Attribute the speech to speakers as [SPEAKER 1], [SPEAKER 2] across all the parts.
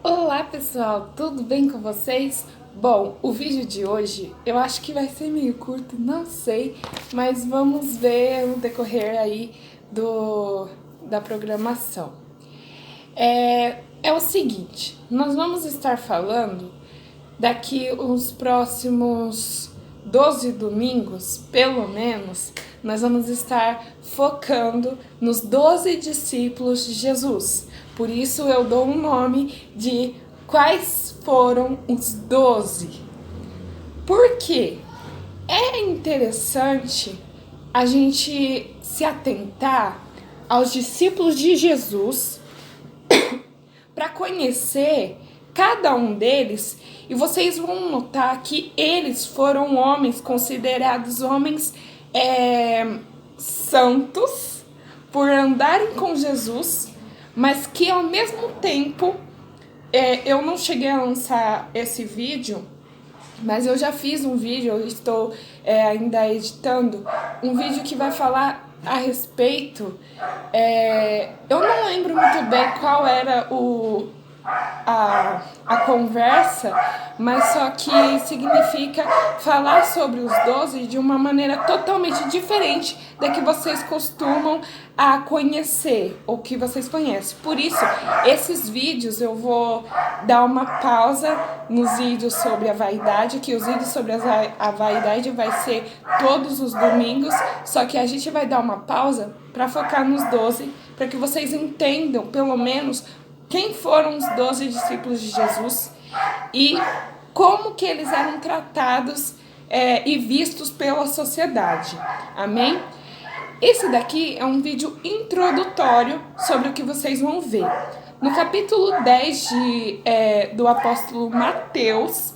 [SPEAKER 1] Olá pessoal, tudo bem com vocês? Bom, o vídeo de hoje eu acho que vai ser meio curto, não sei, mas vamos ver no decorrer aí da programação. É o seguinte, nós vamos estar falando daqui os próximos 12 domingos, pelo menos, nós vamos estar focando nos 12 discípulos de Jesus. Por isso eu dou um nome de quais foram os 12. Por quê? É interessante a gente se atentar aos discípulos de Jesus para conhecer cada um deles, e vocês vão notar que eles foram homens considerados homens santos por andarem com Jesus, mas que ao mesmo tempo eu não cheguei a lançar esse vídeo, mas eu já fiz um vídeo, eu estou ainda editando um vídeo que vai falar a respeito. Eu não lembro muito bem qual era a conversa, mas só que significa falar sobre os 12 de uma maneira totalmente diferente da que vocês costumam a conhecer, ou que vocês conhecem. Por isso, esses vídeos eu vou dar uma pausa nos vídeos sobre a vaidade, que os vídeos sobre a vaidade vai ser todos os domingos, só que a gente vai dar uma pausa para focar nos 12, para que vocês entendam, pelo menos, quem foram os 12 discípulos de Jesus e como que eles eram tratados e vistos pela sociedade. Amém? Esse daqui é um vídeo introdutório sobre o que vocês vão ver. No capítulo 10 do apóstolo Mateus,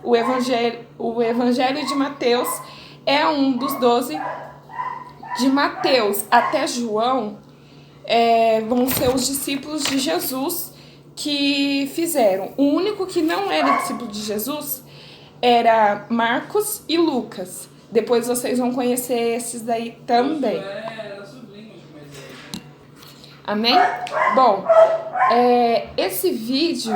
[SPEAKER 1] o evangelho de Mateus é um dos 12. De Mateus até João, vão ser os discípulos de Jesus que fizeram. O único que não era discípulo de Jesus era Marcos e Lucas. Depois vocês vão conhecer esses daí também. Amém? Bom, esse vídeo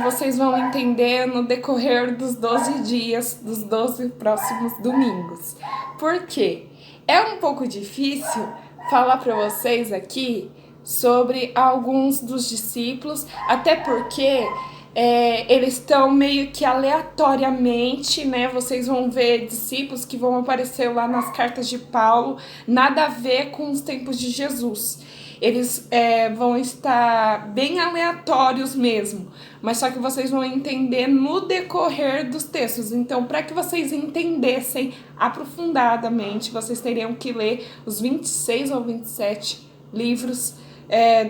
[SPEAKER 1] vocês vão entender no decorrer dos 12 dias, dos 12 próximos domingos. Por quê? É um pouco difícil falar para vocês aqui sobre alguns dos discípulos, até porque eles estão meio que aleatoriamente, né? Vocês vão ver discípulos que vão aparecer lá nas cartas de Paulo, nada a ver com os tempos de Jesus. Eles vão estar bem aleatórios mesmo, mas só que vocês vão entender no decorrer dos textos. Então, para que vocês entendessem aprofundadamente, vocês teriam que ler os 26 ou 27 livros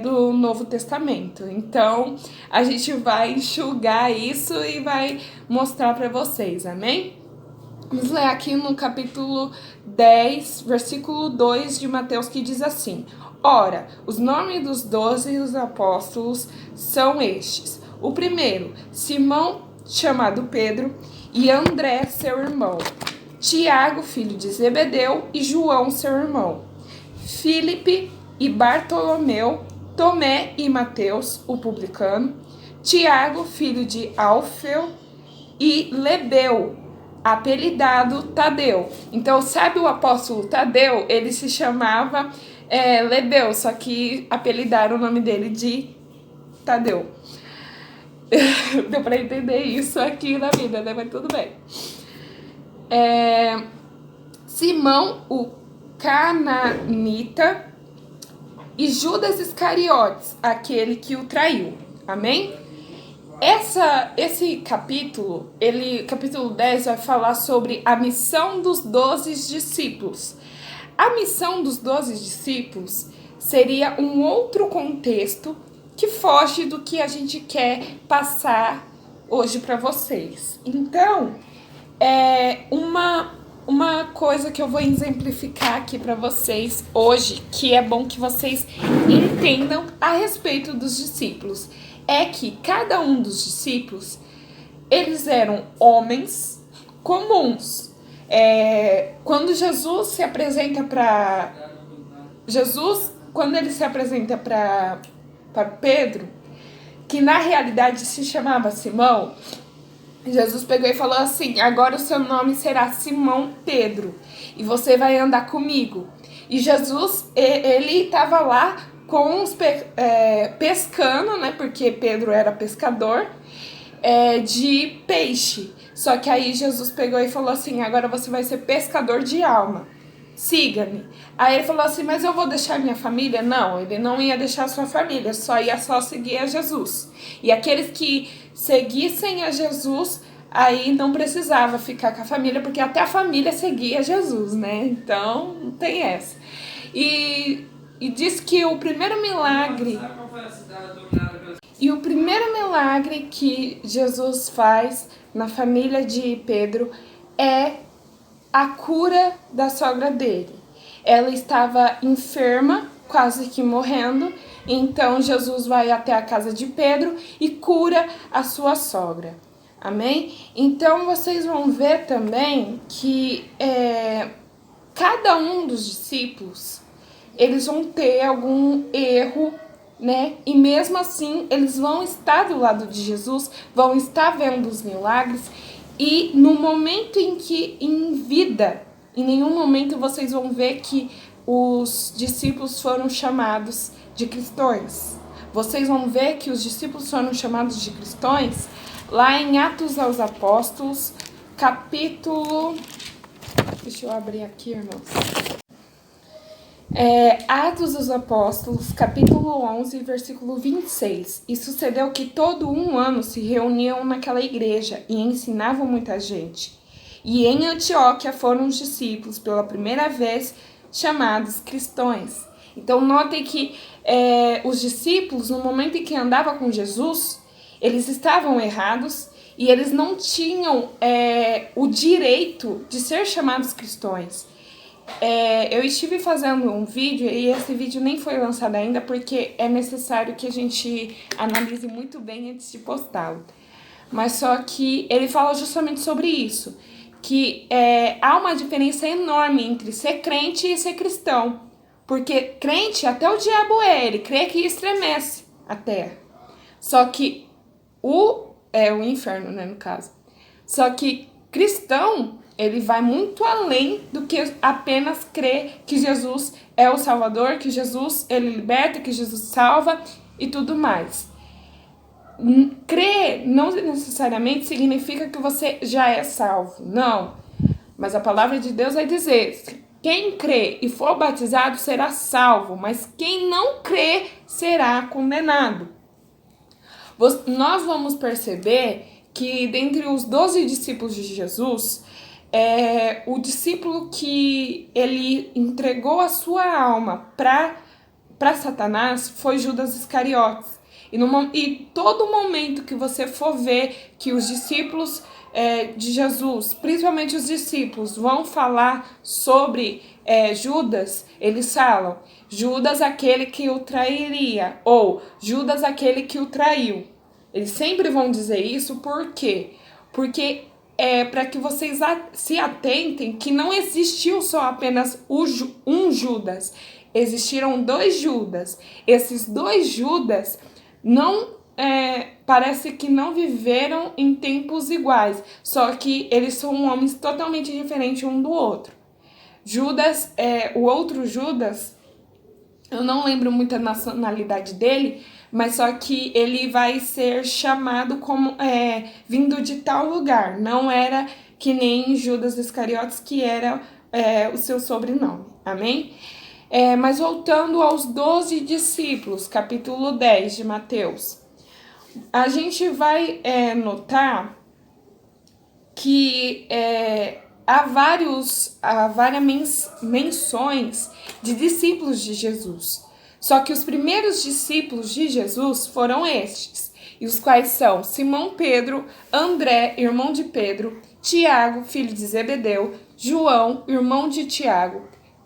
[SPEAKER 1] do Novo Testamento. Então, a gente vai enxugar isso e vai mostrar para vocês, amém? Vamos ler aqui no capítulo 10, versículo 2 de Mateus, que diz assim: Ora, os nomes dos 12 apóstolos são estes. O primeiro, Simão, chamado Pedro, e André, seu irmão. Tiago, filho de Zebedeu, e João, seu irmão. Filipe e Bartolomeu, Tomé e Mateus, o publicano. Tiago, filho de Alfeu, e Lebeu, apelidado Tadeu. Então, sabe o apóstolo Tadeu? Ele se chamava Lebeu, só que apelidaram o nome dele de Tadeu. Deu pra entender isso aqui na vida, né? Mas tudo bem. Simão, o cananita, e Judas Iscariotes, aquele que o traiu. Amém? Esse capítulo, capítulo 10, vai falar sobre a missão dos 12 discípulos. A missão dos 12 discípulos seria um outro contexto que foge do que a gente quer passar hoje para vocês. Então, uma coisa que eu vou exemplificar aqui para vocês hoje, que é bom que vocês entendam a respeito dos discípulos, é que cada um dos discípulos, eles eram homens comuns. Quando Jesus se apresenta para para Pedro, que na realidade se chamava Simão, Jesus pegou e falou assim: agora o seu nome será Simão Pedro, e você vai andar comigo. E Jesus, ele estava lá com os pescando, né? Porque Pedro era pescador de peixe. Só que aí Jesus pegou e falou assim: agora você vai ser pescador de alma. Siga-me. Aí ele falou assim: mas eu vou deixar minha família? Não, ele não ia deixar sua família, ia só seguir a Jesus. E aqueles que seguissem a Jesus, aí não precisava ficar com a família, porque até a família seguia Jesus, né? Então, não tem essa. E diz que o primeiro milagre... E o primeiro milagre que Jesus faz na família de Pedro é a cura da sogra dele. Ela estava enferma, quase que morrendo, então Jesus vai até a casa de Pedro e cura a sua sogra. Amém? Então vocês vão ver também que cada um dos discípulos, eles vão ter algum erro, né? E mesmo assim, eles vão estar do lado de Jesus, vão estar vendo os milagres. E no momento em que, em vida, em nenhum momento vocês vão ver que os discípulos foram chamados de cristãos. Vocês vão ver que os discípulos foram chamados de cristãos lá em Atos aos Apóstolos, capítulo... Deixa eu abrir aqui, irmãos. Atos dos Apóstolos, capítulo 11, versículo 26. E sucedeu que todo um ano se reuniam naquela igreja e ensinavam muita gente. E em Antioquia foram os discípulos, pela primeira vez, chamados cristãos. Então, notem que os discípulos, no momento em que andavam com Jesus, eles estavam errados e eles não tinham o direito de ser chamados cristãos. Eu estive fazendo um vídeo e esse vídeo nem foi lançado ainda porque é necessário que a gente analise muito bem antes de postá-lo. Mas só que ele fala justamente sobre isso, que há uma diferença enorme entre ser crente e ser cristão. Porque crente, até o diabo ele crê que estremece a terra. Só que o inferno, né, no caso. Só que cristão, ele vai muito além do que apenas crer que Jesus é o Salvador, que Jesus ele liberta, que Jesus salva e tudo mais. Crer não necessariamente significa que você já é salvo, não. Mas a palavra de Deus vai dizer: quem crê e for batizado será salvo, mas quem não crê será condenado. Nós vamos perceber que dentre os 12 discípulos de Jesus, o discípulo que ele entregou a sua alma para Satanás foi Judas Iscariotes. E todo momento que você for ver que os discípulos de Jesus, principalmente os discípulos, vão falar sobre Judas, eles falam Judas aquele que o trairia, ou Judas aquele que o traiu. Eles sempre vão dizer isso, por quê? Porque para que vocês se atentem que não existiu só apenas um Judas. Existiram 2 Judas. Esses 2 Judas não parece que não viveram em tempos iguais. Só que eles são homens totalmente diferentes um do outro. Judas, o outro Judas, eu não lembro muito a nacionalidade dele, mas só que ele vai ser chamado como vindo de tal lugar. Não era que nem Judas Iscariotes, que era o seu sobrenome. Amém? Mas voltando aos 12 discípulos, capítulo 10 de Mateus, a gente vai notar que há várias menções de discípulos de Jesus. Só que os primeiros discípulos de Jesus foram estes, e os quais são Simão Pedro, André, irmão de Pedro, Tiago, filho de Zebedeu, João, irmão de Tiago,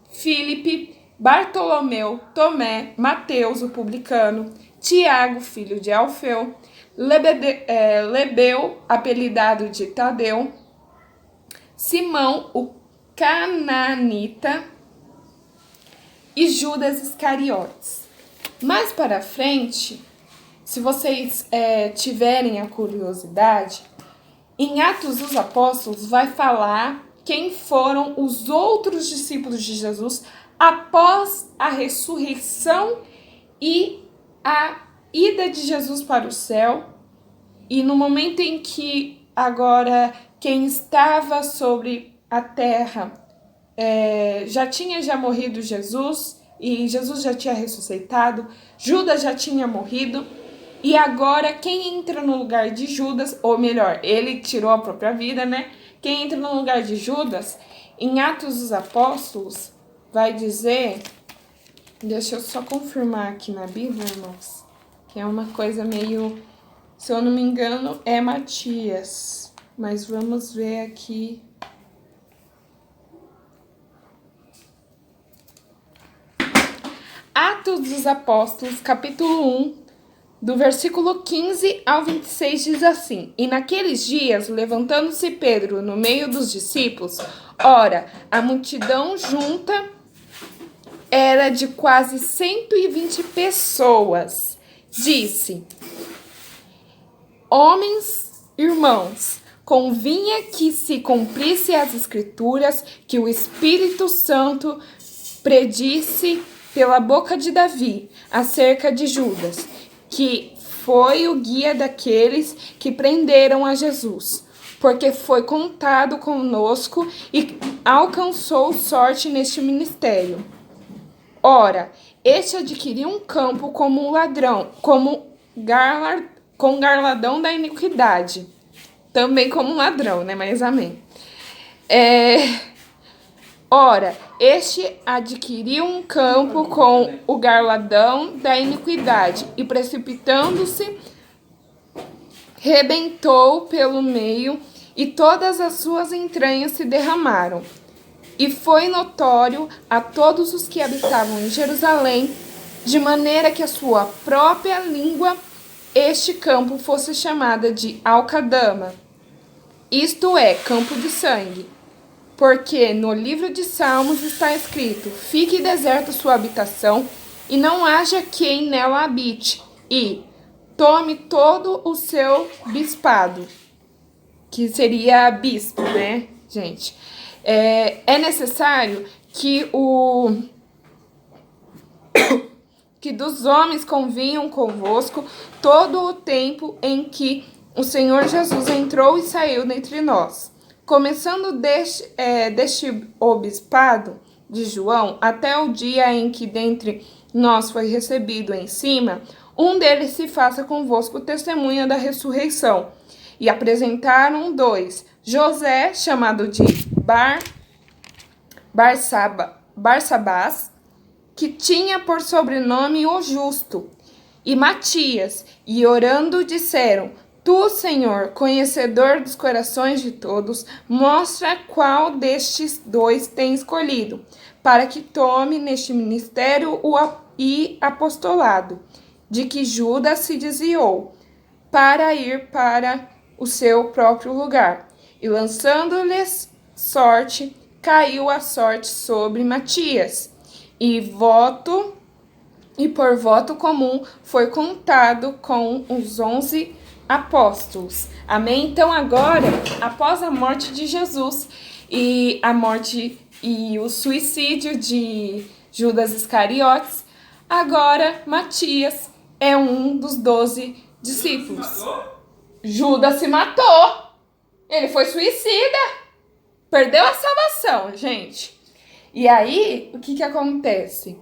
[SPEAKER 1] Filipe, Bartolomeu, Tomé, Mateus, o publicano, Tiago, filho de Alfeu, Lebeu, apelidado de Tadeu, Simão, o cananita, e Judas Iscariotes. Mais para frente, se vocês tiverem a curiosidade, em Atos dos Apóstolos vai falar quem foram os outros discípulos de Jesus após a ressurreição e a ida de Jesus para o céu. E no momento em que agora quem estava sobre a terra já tinha morrido Jesus, e Jesus já tinha ressuscitado, Judas já tinha morrido, e agora quem entra no lugar de Judas, ou melhor, ele tirou a própria vida, né? Quem entra no lugar de Judas, em Atos dos Apóstolos, vai dizer, deixa eu só confirmar aqui na Bíblia, irmãos, que é uma coisa meio, se eu não me engano, é Matias, mas vamos ver aqui. Atos dos Apóstolos, capítulo 1, do versículo 15 ao 26, diz assim: E naqueles dias, levantando-se Pedro no meio dos discípulos, ora, a multidão junta era de quase 120 pessoas, disse: Homens, irmãos, convinha que se cumprisse as Escrituras que o Espírito Santo predisse pela boca de Davi acerca de Judas, que foi o guia daqueles que prenderam a Jesus, porque foi contado conosco e alcançou sorte neste ministério. Ora, este adquiriu um campo como um ladrão, com galardão da iniquidade. Também como um ladrão, né? Mas amém. Ora, este adquiriu um campo com o galardão da iniquidade, e precipitando-se, rebentou pelo meio, e todas as suas entranhas se derramaram. E foi notório a todos os que habitavam em Jerusalém, de maneira que a sua própria língua, este campo fosse chamada de Alcadama, isto é, campo de sangue. Porque no livro de Salmos está escrito: Fique deserta sua habitação, e não haja quem nela habite, e tome todo o seu bispado. Que seria bispo, né, gente? É necessário que que dos homens convinham convosco todo o tempo em que o Senhor Jesus entrou e saiu dentre nós. Começando deste obispado de João, até o dia em que dentre nós foi recebido em cima, um deles se faça convosco testemunha da ressurreição. E apresentaram dois, José, chamado de Barsabás, que tinha por sobrenome o Justo, e Matias, e orando disseram: Tu, Senhor, conhecedor dos corações de todos, mostra qual destes dois tem escolhido, para que tome neste ministério e apostolado, de que Judas se desviou, para ir para o seu próprio lugar. E lançando-lhes sorte, caiu a sorte sobre Matias, e por voto comum foi contado com os 11 apóstolos. Amém? Então agora, após a morte de Jesus e a morte e o suicídio de Judas Iscariotes, agora Matias é um dos 12 discípulos. Judas se matou. Ele foi suicida. Perdeu a salvação, gente. E aí, o que acontece?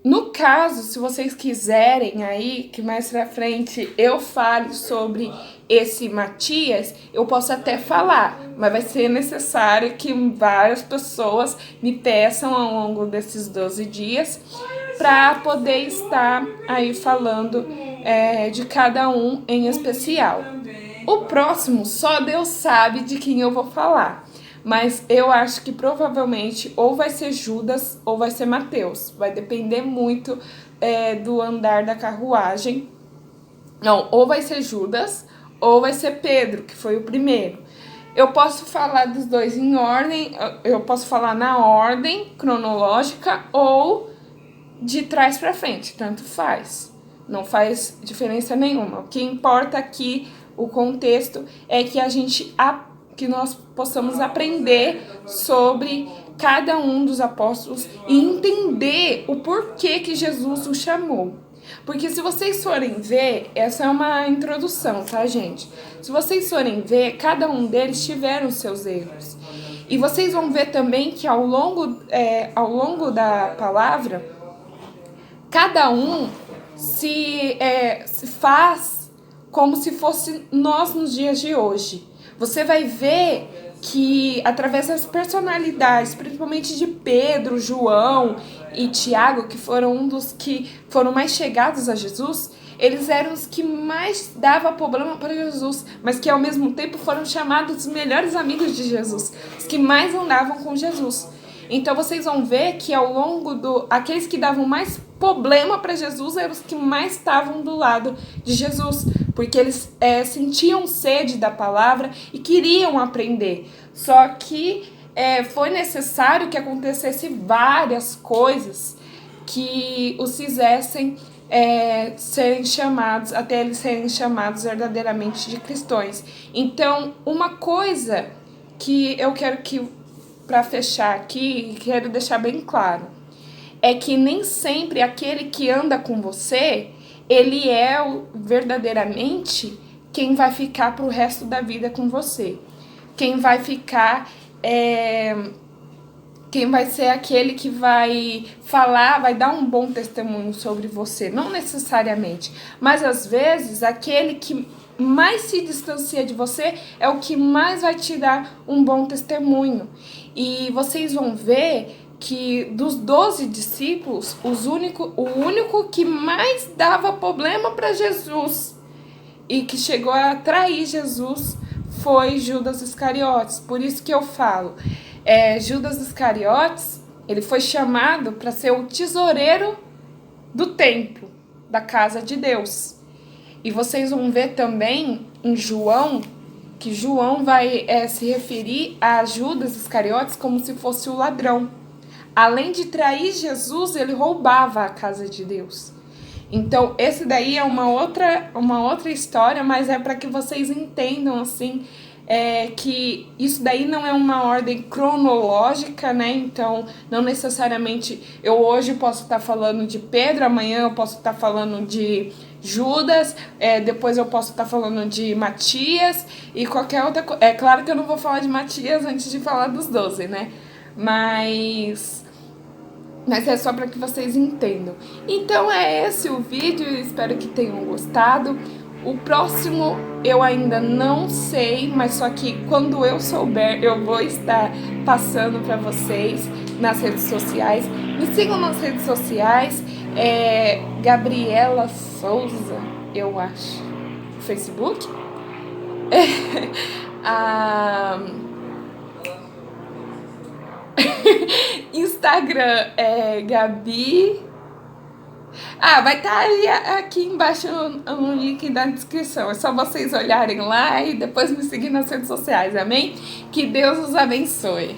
[SPEAKER 1] No caso, se vocês quiserem aí, que mais pra frente eu fale sobre esse Matias, eu posso até falar, mas vai ser necessário que várias pessoas me peçam ao longo desses 12 dias para poder estar aí falando de cada um em especial. O próximo, só Deus sabe de quem eu vou falar. Mas eu acho que provavelmente ou vai ser Judas ou vai ser Mateus. Vai depender muito do andar da carruagem. Não, ou vai ser Judas ou vai ser Pedro, que foi o primeiro. Eu posso falar dos dois em ordem, eu posso falar na ordem cronológica ou de trás para frente, tanto faz. Não faz diferença nenhuma. O que importa aqui, o contexto, é que que nós possamos aprender sobre cada um dos apóstolos e entender o porquê que Jesus o chamou. Porque se vocês forem ver, essa é uma introdução, tá, gente? Se vocês forem ver, cada um deles tiveram seus erros. E vocês vão ver também que ao longo da palavra, cada um se faz como se fosse nós nos dias de hoje. Você vai ver que através das personalidades, principalmente de Pedro, João e Tiago, que foram um dos que foram mais chegados a Jesus, eles eram os que mais davam problema para Jesus, mas que ao mesmo tempo foram chamados os melhores amigos de Jesus, os que mais andavam com Jesus. Então vocês vão ver que ao longo aqueles que davam mais problema para Jesus eram os que mais estavam do lado de Jesus, porque eles sentiam sede da palavra e queriam aprender. Só que foi necessário que acontecesse várias coisas que os fizessem serem chamados, até eles serem chamados verdadeiramente de cristãos. Então, uma coisa que eu quero para fechar aqui, quero deixar bem claro, é que nem sempre aquele que anda com você, ele é verdadeiramente quem vai ficar pro resto da vida com você. Quem vai ficar, quem vai ser aquele que vai falar, vai dar um bom testemunho sobre você. Não necessariamente, mas às vezes aquele que mais se distancia de você é o que mais vai te dar um bom testemunho. E vocês vão ver que dos 12 discípulos, o único que mais dava problema para Jesus e que chegou a trair Jesus foi Judas Iscariotes. Por isso que eu falo, Judas Iscariotes, ele foi chamado para ser o tesoureiro do templo, da casa de Deus. E vocês vão ver também em João, que João vai se referir a Judas Iscariotes como se fosse o ladrão. Além de trair Jesus, ele roubava a casa de Deus. Então, esse daí é uma outra história, mas é para que vocês entendam, assim, que isso daí não é uma ordem cronológica, né? Então, não necessariamente eu hoje posso estar falando de Pedro, amanhã eu posso estar falando de Judas, depois eu posso estar falando de Matias e qualquer outra coisa. É claro que eu não vou falar de Matias antes de falar dos 12, né? Mas é só para que vocês entendam. Então é esse o vídeo, espero que tenham gostado. O próximo eu ainda não sei, mas só que quando eu souber eu vou estar passando para vocês nas redes sociais. Me sigam nas redes sociais, Gabriela Souza, eu acho, Facebook. Instagram é Gabi. Vai estar aí aqui embaixo no link da descrição. É só vocês olharem lá e depois me seguir nas redes sociais, amém? Que Deus os abençoe.